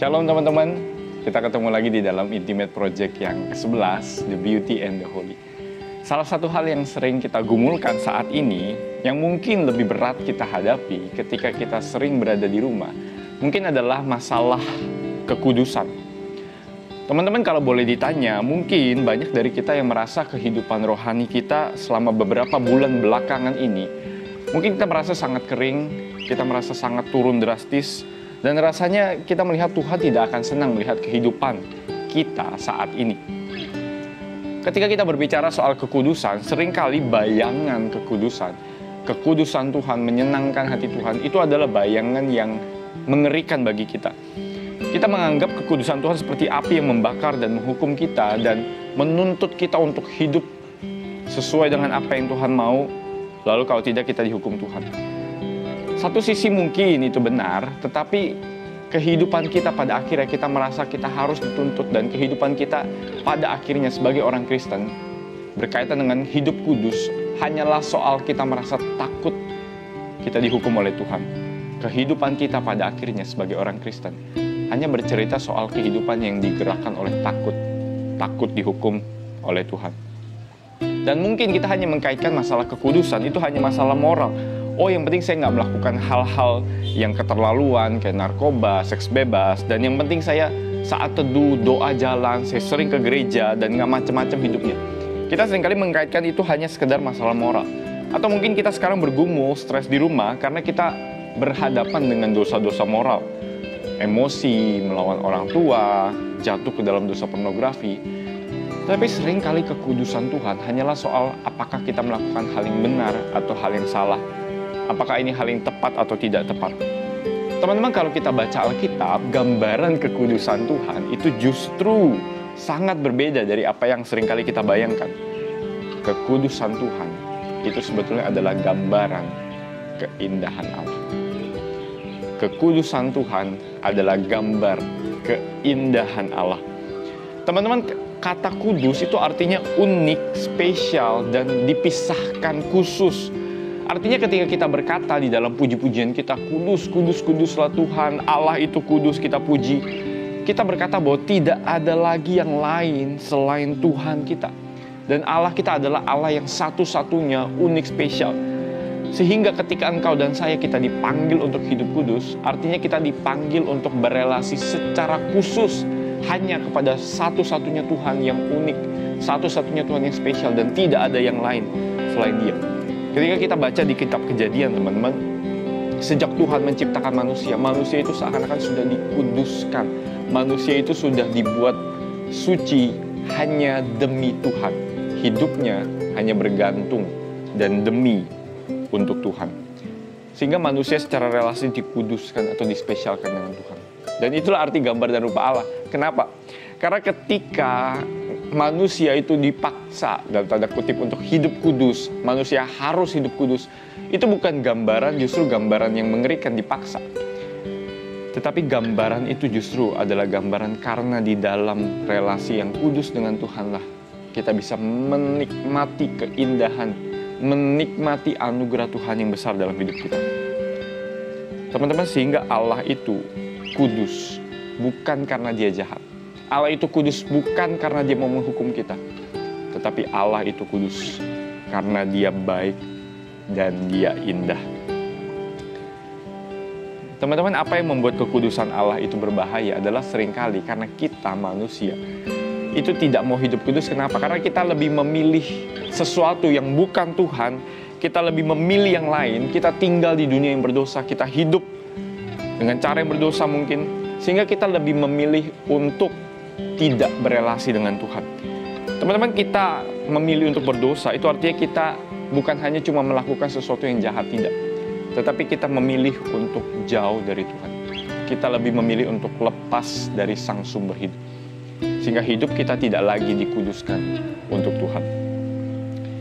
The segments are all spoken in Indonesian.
Shalom teman-teman, kita ketemu lagi di dalam Intimate Project yang ke-11, The Beauty and the Holy. Salah satu hal yang sering kita gumulkan saat ini, yang mungkin lebih berat kita hadapi ketika kita sering berada di rumah, mungkin adalah masalah kekudusan. Teman-teman kalau boleh ditanya, mungkin banyak dari kita yang merasa kehidupan rohani kita selama beberapa bulan belakangan ini, mungkin kita merasa sangat kering, kita merasa sangat turun drastis, dan rasanya kita melihat Tuhan tidak akan senang melihat kehidupan kita saat ini. Ketika kita berbicara soal kekudusan, seringkali bayangan kekudusan Tuhan, menyenangkan hati Tuhan, itu adalah bayangan yang mengerikan bagi kita. Kita menganggap kekudusan Tuhan seperti api yang membakar dan menghukum kita dan menuntut kita untuk hidup sesuai dengan apa yang Tuhan mau, lalu kalau tidak kita dihukum Tuhan. Satu sisi mungkin itu benar, tetapi kehidupan kita pada akhirnya kita merasa kita harus dituntut, dan kehidupan kita pada akhirnya sebagai orang Kristen berkaitan dengan hidup kudus hanyalah soal kita merasa takut kita dihukum oleh Tuhan. Kehidupan kita pada akhirnya sebagai orang Kristen hanya bercerita soal kehidupan yang digerakkan oleh takut dihukum oleh Tuhan. Dan mungkin kita hanya mengkaitkan masalah kekudusan itu hanya masalah moral. Oh, yang penting saya nggak melakukan hal-hal yang keterlaluan kayak narkoba, seks bebas, dan yang penting saya saat teduh, doa jalan, saya sering ke gereja dan nggak macam-macam hidupnya. Kita seringkali mengkaitkan itu hanya sekedar masalah moral. Atau mungkin kita sekarang bergumul, stres di rumah karena kita berhadapan dengan dosa-dosa moral. Emosi, melawan orang tua, jatuh ke dalam dosa pornografi. Tapi seringkali kekudusan Tuhan hanyalah soal apakah kita melakukan hal yang benar atau hal yang salah. Apakah ini hal yang tepat atau tidak tepat? Teman-teman, kalau kita baca Alkitab, gambaran kekudusan Tuhan itu justru sangat berbeda dari apa yang seringkali kita bayangkan. Kekudusan Tuhan itu sebetulnya adalah gambaran keindahan Allah. Kekudusan Tuhan adalah gambar keindahan Allah. Teman-teman, kata kudus itu artinya unik, spesial, dan dipisahkan khusus. Artinya ketika kita berkata di dalam puji-pujian kita, kudus, kudus, kuduslah Tuhan, Allah itu kudus, kita puji. Kita berkata bahwa tidak ada lagi yang lain selain Tuhan kita. Dan Allah kita adalah Allah yang satu-satunya unik, spesial. Sehingga ketika engkau dan saya kita dipanggil untuk hidup kudus, artinya kita dipanggil untuk berelasi secara khusus hanya kepada satu-satunya Tuhan yang unik, satu-satunya Tuhan yang spesial, dan tidak ada yang lain selain Dia. Ketika kita baca di kitab Kejadian, teman-teman, sejak Tuhan menciptakan manusia, manusia itu seakan-akan sudah dikuduskan. Manusia itu sudah dibuat suci hanya demi Tuhan. Hidupnya hanya bergantung dan demi untuk Tuhan. Sehingga manusia secara relasi dikuduskan atau dispesialkan dengan Tuhan. Dan itulah arti gambar dan rupa Allah. Kenapa? Karena ketika manusia itu dipaksa dalam tanda kutip untuk hidup kudus, manusia harus hidup kudus, itu bukan gambaran, justru gambaran yang mengerikan, dipaksa. Tetapi gambaran itu justru adalah gambaran karena di dalam relasi yang kudus dengan Tuhanlah kita bisa menikmati keindahan, menikmati anugerah Tuhan yang besar dalam hidup kita. Teman-teman, sehingga Allah itu kudus bukan karena Dia jahat. Allah itu kudus bukan karena Dia mau menghukum kita, tetapi Allah itu kudus karena Dia baik dan Dia indah. Teman-teman, apa yang membuat kekudusan Allah itu berbahaya adalah seringkali karena kita manusia itu tidak mau hidup kudus. Kenapa? Karena kita lebih memilih sesuatu yang bukan Tuhan, kita lebih memilih yang lain, kita tinggal di dunia yang berdosa, kita hidup dengan cara yang berdosa mungkin, sehingga kita lebih memilih untuk tidak berelasi dengan Tuhan. Teman-teman, kita memilih untuk berdosa itu artinya kita bukan hanya cuma melakukan sesuatu yang jahat, tidak, tetapi kita memilih untuk jauh dari Tuhan. Kita lebih memilih untuk lepas dari sang sumber hidup, sehingga hidup kita tidak lagi dikuduskan untuk Tuhan.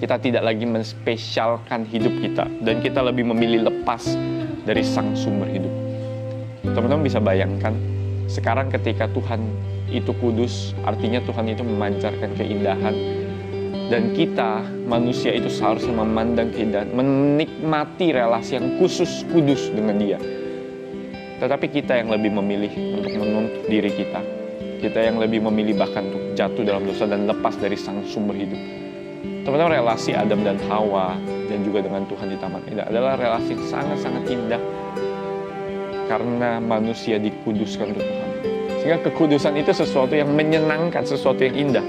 Kita tidak lagi menspesialkan hidup kita, dan kita lebih memilih lepas dari sang sumber hidup. Teman-teman bisa bayangkan, sekarang ketika Tuhan itu kudus, artinya Tuhan itu memancarkan keindahan, dan kita manusia itu seharusnya memandang keindahan, menikmati relasi yang khusus kudus dengan Dia. Tetapi kita yang lebih memilih untuk menuntut diri kita. Kita yang lebih memilih bahkan untuk jatuh dalam dosa dan lepas dari sang sumber hidup. Teman-teman, relasi Adam dan Hawa dan juga dengan Tuhan di Taman Eden adalah relasi yang sangat-sangat indah. Karena manusia dikuduskan untuk Tuhan. Sehingga kekudusan itu sesuatu yang menyenangkan, sesuatu yang indah.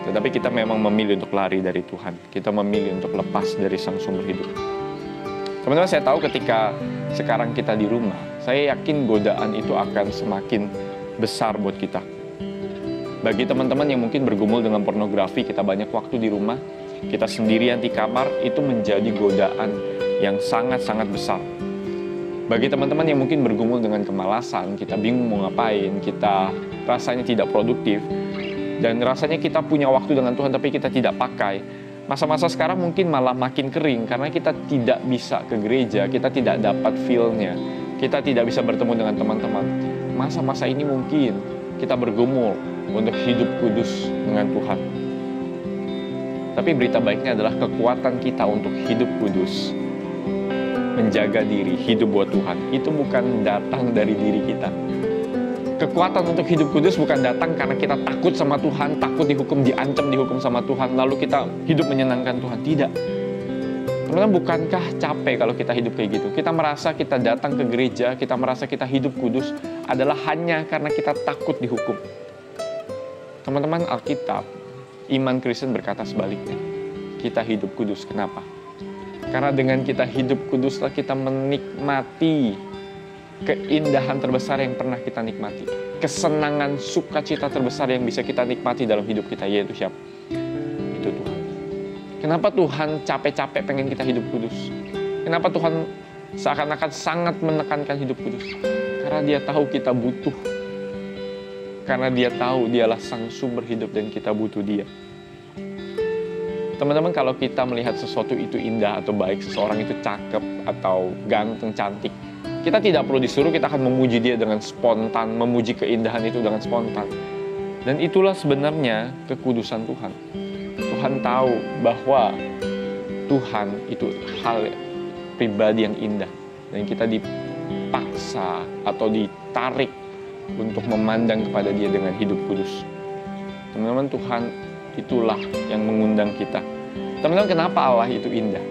Tetapi kita memang memilih untuk lari dari Tuhan. Kita memilih untuk lepas dari sang sumber hidup. Teman-teman, saya tahu ketika sekarang kita di rumah, saya yakin godaan itu akan semakin besar buat kita. Bagi teman-teman yang mungkin bergumul dengan pornografi, kita banyak waktu di rumah, kita sendirian di kamar, itu menjadi godaan yang sangat-sangat besar. Bagi teman-teman yang mungkin bergumul dengan kemalasan, kita bingung mau ngapain, kita rasanya tidak produktif, dan rasanya kita punya waktu dengan Tuhan tapi kita tidak pakai. Masa-masa sekarang mungkin malah makin kering karena kita tidak bisa ke gereja, kita tidak dapat feel-nya, kita tidak bisa bertemu dengan teman-teman. Masa-masa ini mungkin kita bergumul untuk hidup kudus dengan Tuhan. Tapi berita baiknya adalah kekuatan kita untuk hidup kudus, menjaga diri, hidup buat Tuhan, itu bukan datang dari diri kita. Kekuatan untuk hidup kudus bukan datang karena kita takut sama Tuhan, takut dihukum, diancam dihukum sama Tuhan, lalu kita hidup menyenangkan Tuhan. Tidak. Teman-teman, bukankah capek kalau kita hidup kayak gitu? Kita merasa kita datang ke gereja, kita merasa kita hidup kudus adalah hanya karena kita takut dihukum. Teman-teman, Alkitab, iman Kristen berkata sebaliknya. Kita hidup kudus. Kenapa? Karena dengan kita hidup kuduslah kita menikmati keindahan terbesar yang pernah kita nikmati. Kesenangan, sukacita terbesar yang bisa kita nikmati dalam hidup kita, yaitu siapa? Itu Tuhan. Kenapa Tuhan capek-capek pengen kita hidup kudus? Kenapa Tuhan seakan-akan sangat menekankan hidup kudus? Karena Dia tahu kita butuh. Karena Dia tahu Dialah sang sumber hidup dan kita butuh Dia. Teman-teman, kalau kita melihat sesuatu itu indah atau baik, seseorang itu cakep atau ganteng, cantik, kita tidak perlu disuruh, kita akan memuji dia dengan spontan, memuji keindahan itu dengan spontan. Dan itulah sebenarnya kekudusan Tuhan. Tuhan tahu bahwa Tuhan itu hal pribadi yang indah. Dan kita dipaksa atau ditarik untuk memandang kepada Dia dengan hidup kudus. Teman-teman, Tuhan itulah yang mengundang kita. Teman-teman, kenapa Allah itu indah?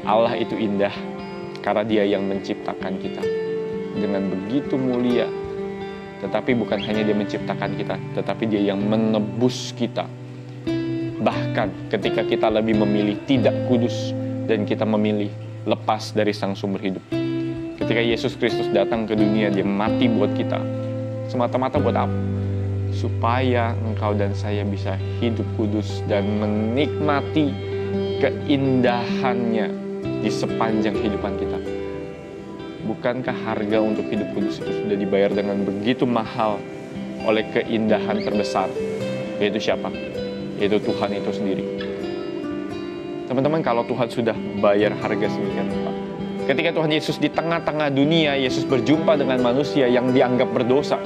Allah itu indah karena Dia yang menciptakan kita dengan begitu mulia. Tetapi bukan hanya Dia menciptakan kita, tetapi Dia yang menebus kita. Bahkan ketika kita lebih memilih tidak kudus dan kita memilih lepas dari sang sumber hidup. Ketika Yesus Kristus datang ke dunia, Dia mati buat kita. Semata-mata buat apa? Supaya engkau dan saya bisa hidup kudus dan menikmati keindahannya di sepanjang kehidupan kita. Bukankah harga untuk hidup kudus itu sudah dibayar dengan begitu mahal oleh keindahan terbesar? Yaitu siapa? Yaitu Tuhan itu sendiri. Teman-teman, kalau Tuhan sudah bayar harga sedemikian rupa, ketika Tuhan Yesus di tengah-tengah dunia, Yesus berjumpa dengan manusia yang dianggap berdosa.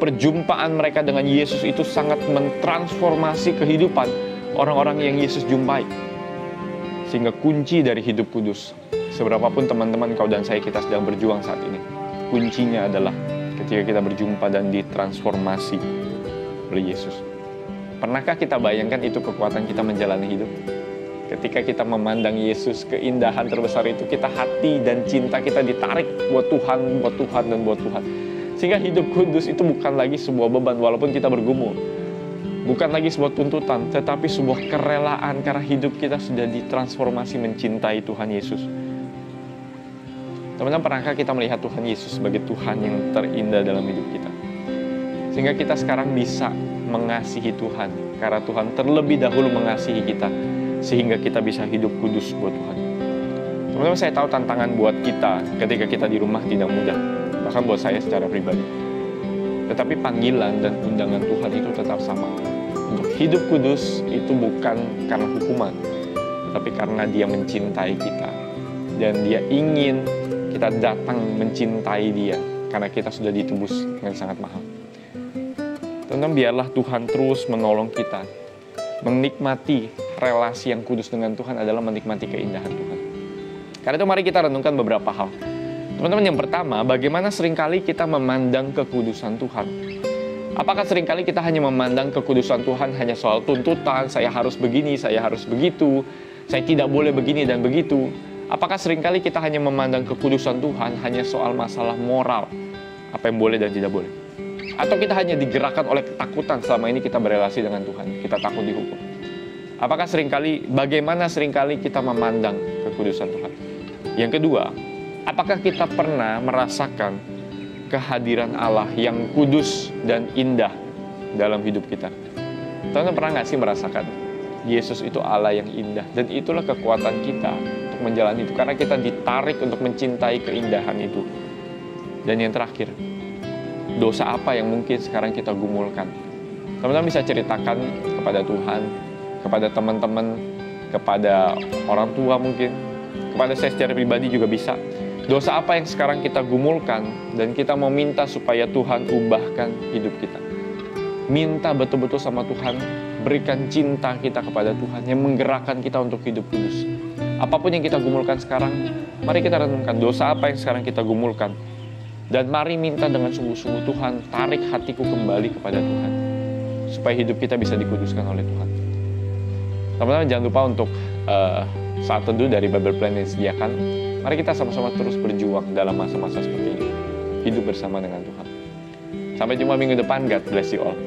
Perjumpaan mereka dengan Yesus itu sangat mentransformasi kehidupan orang-orang yang Yesus jumpai. Sehingga kunci dari hidup kudus, seberapapun teman-teman kau dan saya kita sedang berjuang saat ini, kuncinya adalah ketika kita berjumpa dan ditransformasi oleh Yesus. Pernahkah kita bayangkan itu kekuatan kita menjalani hidup? Ketika kita memandang Yesus, keindahan terbesar itu, kita hati dan cinta kita ditarik buat Tuhan, dan buat Tuhan. Sehingga hidup kudus itu bukan lagi sebuah beban walaupun kita bergumul. Bukan lagi sebuah tuntutan, tetapi sebuah kerelaan karena hidup kita sudah ditransformasi mencintai Tuhan Yesus. Teman-teman, pernahkah kita melihat Tuhan Yesus sebagai Tuhan yang terindah dalam hidup kita? Sehingga kita sekarang bisa mengasihi Tuhan karena Tuhan terlebih dahulu mengasihi kita, sehingga kita bisa hidup kudus buat Tuhan. Teman-teman, saya tahu tantangan buat kita ketika kita di rumah tidak mudah, bahkan buat saya secara pribadi. Tetapi panggilan dan undangan Tuhan itu tetap sama. Untuk hidup kudus itu bukan karena hukuman, tetapi karena Dia mencintai kita. Dan Dia ingin kita datang mencintai Dia, karena kita sudah ditebus dengan sangat mahal. Teman-teman, biarlah Tuhan terus menolong kita. Menikmati relasi yang kudus dengan Tuhan adalah menikmati keindahan Tuhan. Karena itu mari kita renungkan beberapa hal. Teman-teman, yang pertama, bagaimana seringkali kita memandang kekudusan Tuhan? Apakah seringkali kita hanya memandang kekudusan Tuhan hanya soal tuntutan, saya harus begini, saya harus begitu, saya tidak boleh begini dan begitu? Apakah seringkali kita hanya memandang kekudusan Tuhan hanya soal masalah moral, apa yang boleh dan tidak boleh? Atau kita hanya digerakkan oleh ketakutan selama ini kita berelasi dengan Tuhan, kita takut dihukum? Apakah bagaimana seringkali kita memandang kekudusan Tuhan? Yang kedua, apakah kita pernah merasakan kehadiran Allah yang kudus dan indah dalam hidup kita? Teman-teman pernah nggak sih merasakan Yesus itu Allah yang indah? Dan itulah kekuatan kita untuk menjalani itu, karena kita ditarik untuk mencintai keindahan itu. Dan yang terakhir, dosa apa yang mungkin sekarang kita gumulkan? Teman-teman bisa ceritakan kepada Tuhan, kepada teman-teman, kepada orang tua mungkin, kepada saya secara pribadi juga bisa. Dosa apa yang sekarang kita gumulkan dan kita mau minta supaya Tuhan ubahkan hidup kita. Minta betul-betul sama Tuhan, berikan cinta kita kepada Tuhan yang menggerakkan kita untuk hidup kudus. Apapun yang kita gumulkan sekarang, mari kita renungkan dosa apa yang sekarang kita gumulkan. Dan mari minta dengan sungguh-sungguh, Tuhan, tarik hatiku kembali kepada Tuhan, supaya hidup kita bisa dikuduskan oleh Tuhan. Teman-teman jangan lupa untuk saat teduh dari Bible Plan yang disediakan. Mari kita sama-sama terus berjuang dalam masa-masa seperti ini, hidup bersama dengan Tuhan. Sampai jumpa minggu depan. God bless you all.